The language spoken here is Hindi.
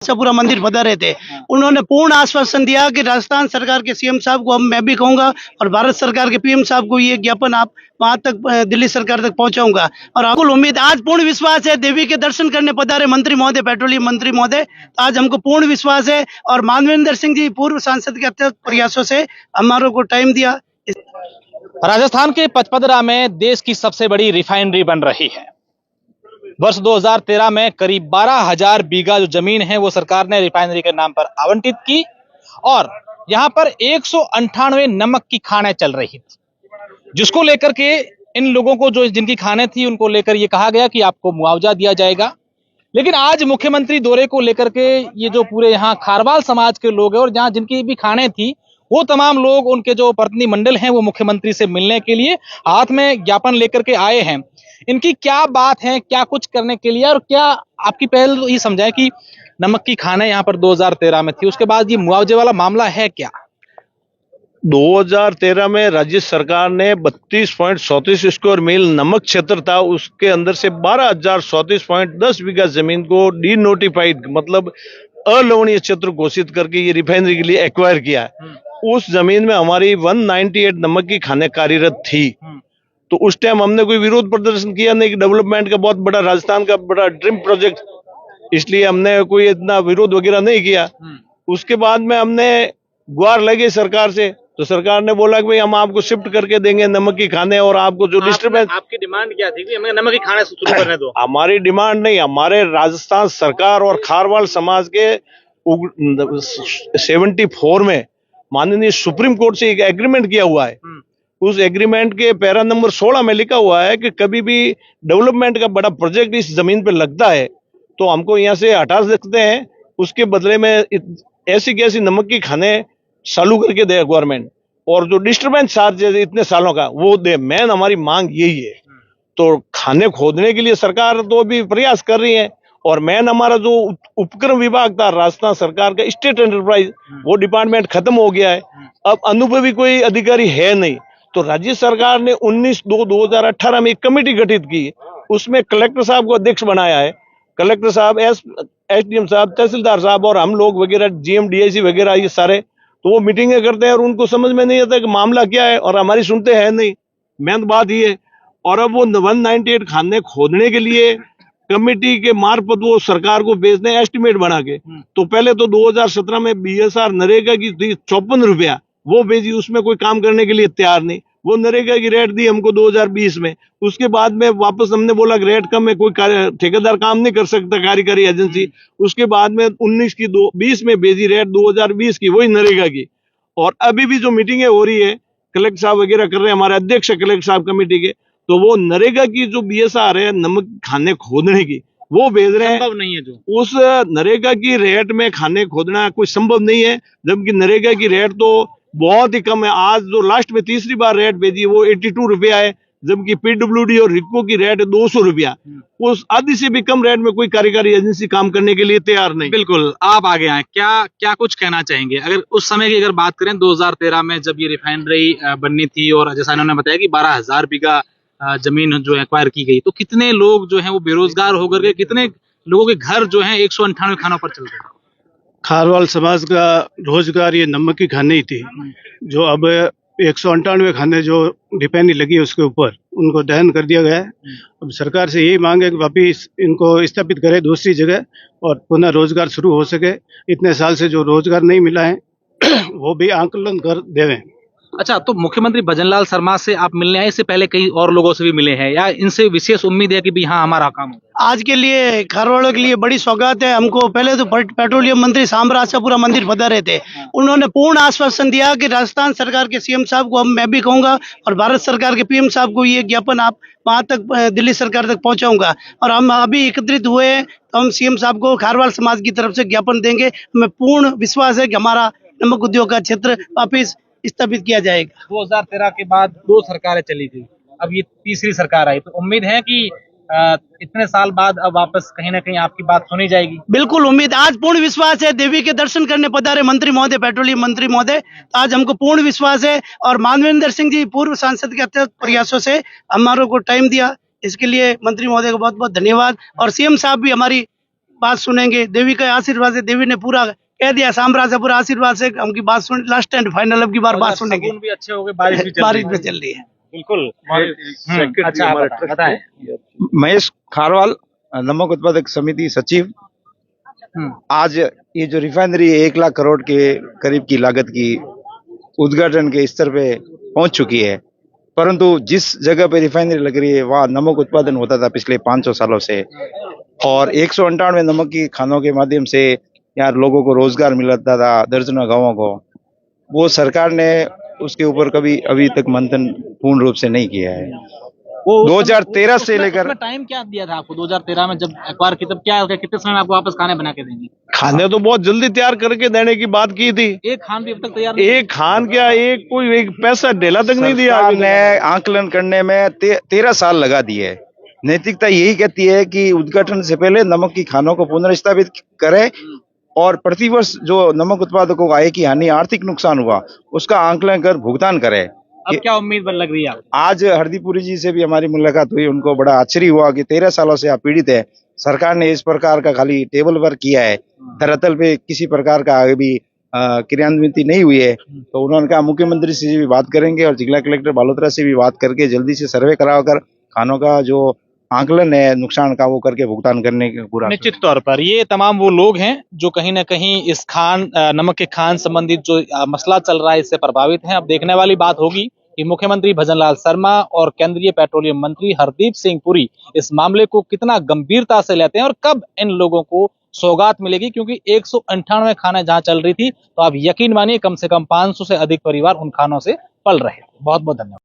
पूरा मंदिर पधारे थे। उन्होंने पूर्ण आश्वासन दिया कि राजस्थान सरकार के सीएम साहब को, मैं भी कहूंगा, और भारत सरकार के पीएम साहब को ये ज्ञापन आप वहां तक, दिल्ली सरकार तक पहुंचाऊंगा। और हमको उम्मीद, आज पूर्ण विश्वास है, देवी के दर्शन करने पधारे मंत्री महोदय, पेट्रोलियम मंत्री महोदय, आज हमको पूर्ण विश्वास है। और मानवेंद्र सिंह जी पूर्व सांसद के अत्यंत प्रयासों से हमारे को टाइम दिया। राजस्थान के पचपदरा में देश की सबसे बड़ी रिफाइनरी बन रही है। वर्ष 2013 में करीब 12,000 बीघा जो जमीन है वो सरकार ने रिफाइनरी के नाम पर आवंटित की और यहाँ पर 198 नमक की खानें चल रही थी, जिसको लेकर के इन लोगों को, जो जिनकी खानें थी, उनको लेकर ये कहा गया कि आपको मुआवजा दिया जाएगा। लेकिन आज मुख्यमंत्री दौरे को लेकर के ये जो पूरे यहाँ खारवाल समाज के लोग हैं और जहाँ जिनकी भी खानें थी, वो तमाम लोग, उनके जो प्रतिनिधि मंडल हैं, वो मुख्यमंत्री से मिलने के लिए हाथ में ज्ञापन लेकर के आए हैं। इनकी क्या बात है, क्या कुछ करने के लिए, और क्या आपकी पहल ये समझाएं कि नमक की खानें यहाँ पर 2013 में थी, उसके बाद ये मुआवजे वाला मामला है क्या? 2013 में राज्य सरकार ने 32.34 स्क्वायर मील नमक क्षेत्र था, उसके अंदर से 12,034.10 बीघा जमीन को डी नोटिफाइड, मतलब अलवणीय क्षेत्र घोषित करके ये रिफाइनरी के लिए एक्वायर किया है। उस जमीन में हमारी 198 नमक की खानें कार्यरत थी। तो उस टाइम हमने कोई विरोध प्रदर्शन किया नहीं कि डेवलपमेंट का बहुत बड़ा, राजस्थान का बड़ा ड्रीम प्रोजेक्ट, इसलिए हमने कोई इतना विरोध वगैरह नहीं किया। उसके बाद में हमने गुहार लगी सरकार से, तो सरकार ने बोला कि भाई हम आपको शिफ्ट करके देंगे नमक की खाने, और आपको जो डिस्टर्बेंस। आपकी डिमांड क्या थी कि हमें नमक की खाने शुरू करने दो? हमारी डिमांड नहीं, हमारे राजस्थान सरकार और खारवाल समाज के 74 में माननीय सुप्रीम कोर्ट से एक एग्रीमेंट किया हुआ है। उस एग्रीमेंट के पैरा नंबर 16 में लिखा हुआ है कि कभी भी डेवलपमेंट का बड़ा प्रोजेक्ट इस जमीन पर लगता है तो हमको यहाँ से हटा सकते हैं, उसके बदले में ऐसी कैसी नमक की खाने चालू करके दे गवर्नमेंट, और जो डिस्टर्बेंस चार्ज है इतने सालों का वो दे। मेन हमारी मांग यही है। तो खाने खोदने के लिए सरकार तो अभी प्रयास कर रही है, और मेन हमारा जो उपक्रम विभाग था राजस्थान सरकार का, स्टेट एंटरप्राइज, वो डिपार्टमेंट खत्म हो गया है। अब अनुभवी कोई अधिकारी है नहीं, तो राज्य सरकार ने 19/2/2018 में एक कमेटी गठित की, उसमें कलेक्टर साहब को अध्यक्ष बनाया है। कलेक्टर साहब, एसडीएम साहब, तहसीलदार साहब और हम लोग वगैरह, जीएम डीआईसी वगैरह, ये सारे, तो वो मीटिंगें करते हैं और उनको समझ में नहीं आता कि मामला क्या है, और हमारी सुनते हैं नहीं। मेन बात ये है। और अब वो 198 खाने खोदने के लिए कमेटी के मार्फत वो सरकार को भेजने एस्टिमेट बना के, तो पहले तो 2017 में बीएसआर नरेगा की थी 54 रुपया, वो भेजी, उसमें कोई काम करने के लिए तैयार नहीं। वो नरेगा की रेट दी हमको 2020 में, उसके बाद में वापस हमने बोला कि रेट कम है, कोई ठेकेदार काम नहीं कर सकता, कार्यकारी एजेंसी। उसके बाद में 20 में भेजी रेट 2020 की, वही नरेगा की। और अभी भी जो मीटिंगें हो रही है, कलेक्टर साहब वगैरह कर रहे हैं, हमारे अध्यक्ष कलेक्टर साहब कमेटी के, तो वो नरेगा की जो बीएसआर है नमक खाने खोदने की, वो भेज रहे हैं। संभव नहीं है, जो उस नरेगा की रेट में खाने खोदना कोई संभव नहीं है, जबकि नरेगा की रेट तो बहुत ही कम है। आज जो लास्ट में तीसरी बार रेट भेजी वो 82 रुपया है, जबकि पीडब्ल्यूडी और रिको की रेट है 200 रुपया। उस आधी से भी कम रेट में कोई कार्यकारी एजेंसी काम करने के लिए तैयार नहीं। बिल्कुल, आप आगे आए, क्या कुछ कहना चाहेंगे? अगर उस समय की अगर बात करें, 2013 में जब ये रिफाइनरी बननी थी, और जैसा इन्होंने बताया कि 12,000 बीघा जमीन जो एक्वायर की गई, तो कितने लोग जो हैं वो बेरोजगार होकर के, कितने लोगों के घर जो हैं 198 खानों पर चल रहे हैं? खारवाल समाज का रोजगार ये नमक की खाने ही थी, जो अब 198 खाने जो रिफाइनरी लगी है उसके ऊपर उनको दहन कर दिया गया है। अब सरकार से यही मांग है कि वापिस इनको स्थापित करे दूसरी जगह, और पुनः रोजगार शुरू हो सके। इतने साल से जो रोजगार नहीं मिला है वो भी आंकलन कर देवें। अच्छा, तो मुख्यमंत्री भजनलाल शर्मा से आप मिलने आए, इससे पहले कई और लोगों से भी मिले हैं, या इनसे विशेष उम्मीद है कि भी हाँ हमारा काम हो? आज के लिए खारवाड़ों के लिए बड़ी सौगात है हमको। पहले तो पेट्रोलियम मंत्री साम्राज्य पूरा मंदिर पधारे थे। उन्होंने पूर्ण आश्वासन दिया कि राजस्थान सरकार के सीएम साहब को, मैं भी कहूंगा, और भारत सरकार के पीएम साहब को ये ज्ञापन आप वहां तक, दिल्ली सरकार तक पहुंचाऊंगा। और हम अभी एकत्रित हुए हैं, तो हम सीएम साहब को खारवाल समाज की तरफ से ज्ञापन देंगे। हमें पूर्ण विश्वास है कि हमारा नमक उद्योग का क्षेत्र वापिस स्थापित किया जाएगा। 2013 के बाद 2 सरकारें चली गई, अब ये तीसरी सरकार आई, तो उम्मीद है कि इतने साल बाद अब वापस कहीं ना कहीं आपकी बात सुनी जाएगी? बिल्कुल उम्मीद, आज पूर्ण विश्वास है। देवी के दर्शन करने पधारे मंत्री महोदय, पेट्रोलियम मंत्री महोदय, आज हमको पूर्ण विश्वास है। और मानवेंद्र सिंह जी पूर्व सांसद के अत्यंत प्रयासों से हमारे को टाइम दिया, इसके लिए मंत्री महोदय को बहुत बहुत धन्यवाद। और सीएम साहब भी हमारी बात सुनेंगे। देवी का आशीर्वाद से, देवी ने पूरा कह दिया, साम्राज्य पूरा आशीर्वाद से हमकी बात सुन, लास्ट एंड फाइनल अब की बार बात सुनेंगे। शगुन भी अच्छे हो गए, बारिश भी चल बारिश रही में है। चल रही है। बिल्कुल। अच्छा, आप बताएं। महेश खारवाल, नमक उत्पादक समिति सचिव। आज ये जो रिफाइनरी 1 लाख करोड़ के करीब की लागत की उद्घाटन के स्तर पे पहुंच चुकी है, परंतु जिस जगह पे रिफाइनरी लग रही है वहाँ नमक उत्पादन होता था पिछले 500 सालों से, और 198 नमक की खानों के माध्यम से यहाँ लोगों को रोजगार मिलता था, दर्जनों गांवों को। वो सरकार ने उसके ऊपर कभी अभी तक मंथन पूर्ण रूप से नहीं किया है। वो 2013 से लेकर टाइम क्या दिया था आपको 2013 में जब एक्वायर की, तब क्या हो गया, कितने समय में आपको वापस खाने बना के देंगे? खाने तो बहुत जल्दी तैयार करके देने की बात की थी। एक खान भी अब तक तैयार नहीं। एक खान क्या, एक पैसा ढेला तक नहीं दिया। सरकार ने आंकलन करने में 13 साल लगा दिए है। नैतिकता यही कहती है कि उद्घाटन से पहले नमक की खानों को पुनर्स्थापित करें और प्रतिवर्ष जो नमक उत्पादकों को आय की हानि, आर्थिक नुकसान हुआ, उसका आंकलन कर भुगतान करें। अब क्या उम्मीद लग रही है आपको? आज हरदीपुरी जी से भी हमारी मुलाकात हुई, उनको बड़ा आश्चर्य हुआ कि 13 सालों से आप पीड़ित है, सरकार ने इस प्रकार का खाली टेबल वर्क किया है, धरातल पे किसी प्रकार का आगे भी क्रियान्वित नहीं हुई है। तो उन्होंने कहा मुख्यमंत्री से भी बात करेंगे और जिला कलेक्टर बालोतरा से भी बात करके जल्दी से सर्वे कराकर खानों का जो आंकलन है नुकसान का वो करके भुगतान करने का पूरा। निश्चित तौर पर ये तमाम वो लोग हैं जो कहीं ना कहीं इस नमक के खान संबंधित जो मसला चल रहा है इससे प्रभावित हैं। अब देखने वाली बात होगी कि मुख्यमंत्री भजनलाल शर्मा और केंद्रीय पेट्रोलियम मंत्री हरदीप सिंह पुरी इस मामले को कितना गंभीरता से लेते हैं और कब इन लोगों को सौगात मिलेगी, क्योंकि 198 खाने जहां चल रही थी तो आप यकीन मानिए कम से कम 500 से अधिक परिवार उन खानों से पल रहे थे। बहुत बहुत धन्यवाद।